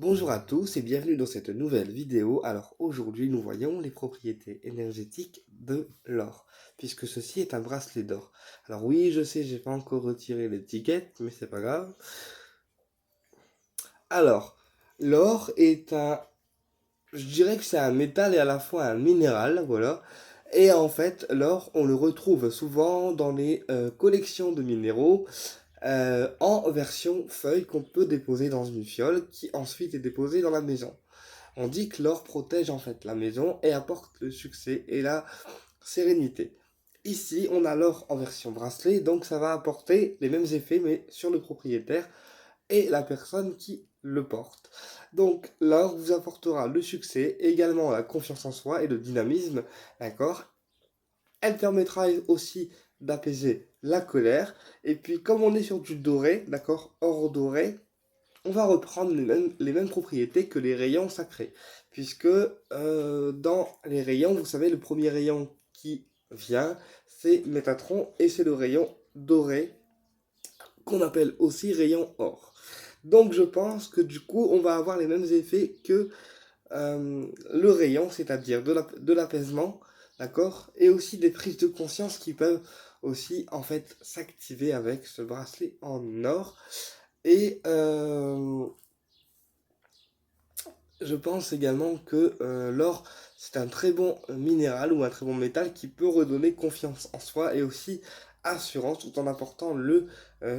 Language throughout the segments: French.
Bonjour à tous et bienvenue dans cette nouvelle vidéo. Alors aujourd'hui nous voyons les propriétés énergétiques de l'or, puisque ceci est un bracelet d'or. Alors oui, je sais, j'ai pas encore retiré l'étiquette, mais c'est pas grave. Alors, l'or est je dirais que c'est un métal et à la fois un minéral, voilà. Et en fait, l'or, on le retrouve souvent dans les collections de minéraux en version feuille qu'on peut déposer dans une fiole qui ensuite est déposée dans la maison. On dit que l'or protège en fait la maison et apporte le succès et la sérénité. Ici, on a l'or en version bracelet, donc ça va apporter les mêmes effets, mais sur le propriétaire et la personne qui le porte. Donc, l'or vous apportera le succès, également la confiance en soi et le dynamisme, d'accord. Elle permettra aussi d'apaiser la colère. Et puis, comme on est sur du doré, d'accord, or doré, on va reprendre les mêmes propriétés que les rayons sacrés. Puisque dans les rayons, vous savez, le premier rayon qui vient, c'est Métatron et c'est le rayon doré qu'on appelle aussi rayon or. Donc je pense que du coup, on va avoir les mêmes effets que le rayon, c'est-à-dire de l'apaisement, d'accord, et aussi des prises de conscience qui peuvent aussi en fait s'activer avec ce bracelet en or. Et je pense également que l'or, c'est un très bon minéral ou un très bon métal qui peut redonner confiance en soi et aussi assurance tout en apportant le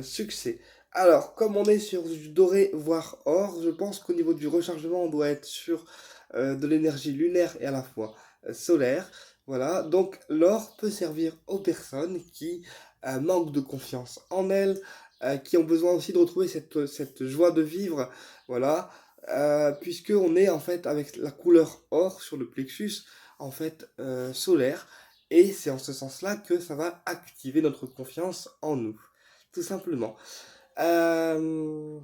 succès. Alors, comme on est sur du doré voire or, je pense qu'au niveau du rechargement, on doit être sur de l'énergie lunaire et à la fois solaire. Voilà, donc l'or peut servir aux personnes qui manquent de confiance en elles, qui ont besoin aussi de retrouver cette joie de vivre. Voilà, puisque on est en fait avec la couleur or sur le plexus en fait solaire, et c'est en ce sens-là que ça va activer notre confiance en nous, tout simplement. Euh,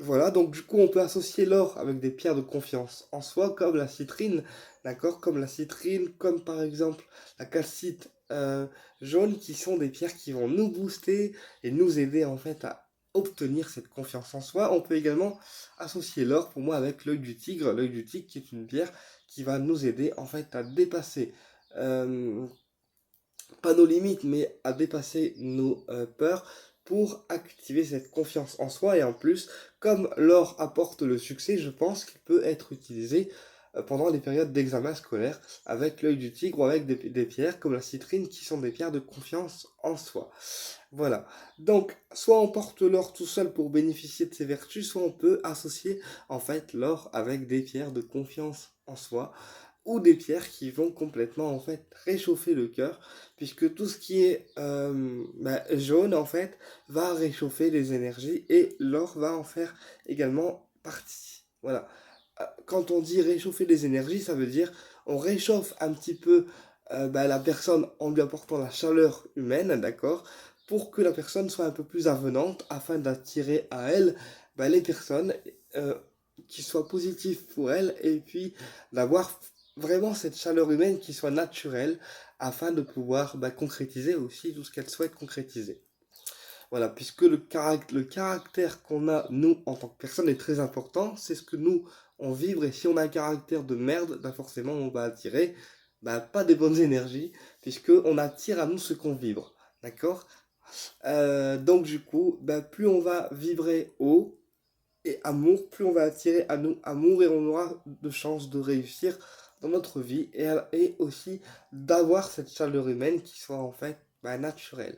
voilà, donc du coup on peut associer l'or avec des pierres de confiance en soi, comme la citrine, d'accord, comme la citrine, comme par exemple la calcite jaune, qui sont des pierres qui vont nous booster et nous aider en fait à obtenir cette confiance en soi. On peut également associer l'or pour moi avec l'œil du tigre qui est une pierre qui va nous aider en fait à dépasser euh, pas nos limites, mais à dépasser nos peurs pour activer cette confiance en soi. Et en plus, comme l'or apporte le succès, je pense qu'il peut être utilisé pendant les périodes d'examen scolaire avec l'œil du tigre ou avec des pierres comme la citrine qui sont des pierres de confiance en soi. Voilà. Donc, soit on porte l'or tout seul pour bénéficier de ses vertus, soit on peut associer en fait l'or avec des pierres de confiance en soi ou des pierres qui vont complètement en fait réchauffer le cœur, puisque tout ce qui est jaune en fait va réchauffer les énergies et l'or va en faire également partie. Voilà. Quand on dit réchauffer les énergies, ça veut dire on réchauffe un petit peu la personne en lui apportant la chaleur humaine, d'accord, pour que la personne soit un peu plus avenante afin d'attirer à elle les personnes euh, qui soient positives pour elle, et puis d'avoir vraiment cette chaleur humaine qui soit naturelle afin de pouvoir concrétiser aussi tout ce qu'elle souhaite concrétiser. Voilà, puisque le caractère qu'on a, nous, en tant que personne, est très important. C'est ce que nous, on vibre. Et si on a un caractère de merde, forcément, on va attirer pas des bonnes énergies, puisque on attire à nous ce qu'on vibre. D'accord. Donc, du coup, plus on va vibrer haut et amour, plus on va attirer à nous amour et on aura de chances de réussir dans notre vie et aussi d'avoir cette chaleur humaine qui soit en fait naturelle.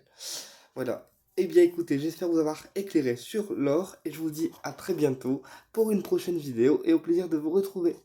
Voilà. Eh bien écoutez, j'espère vous avoir éclairé sur l'or et je vous dis à très bientôt pour une prochaine vidéo et au plaisir de vous retrouver.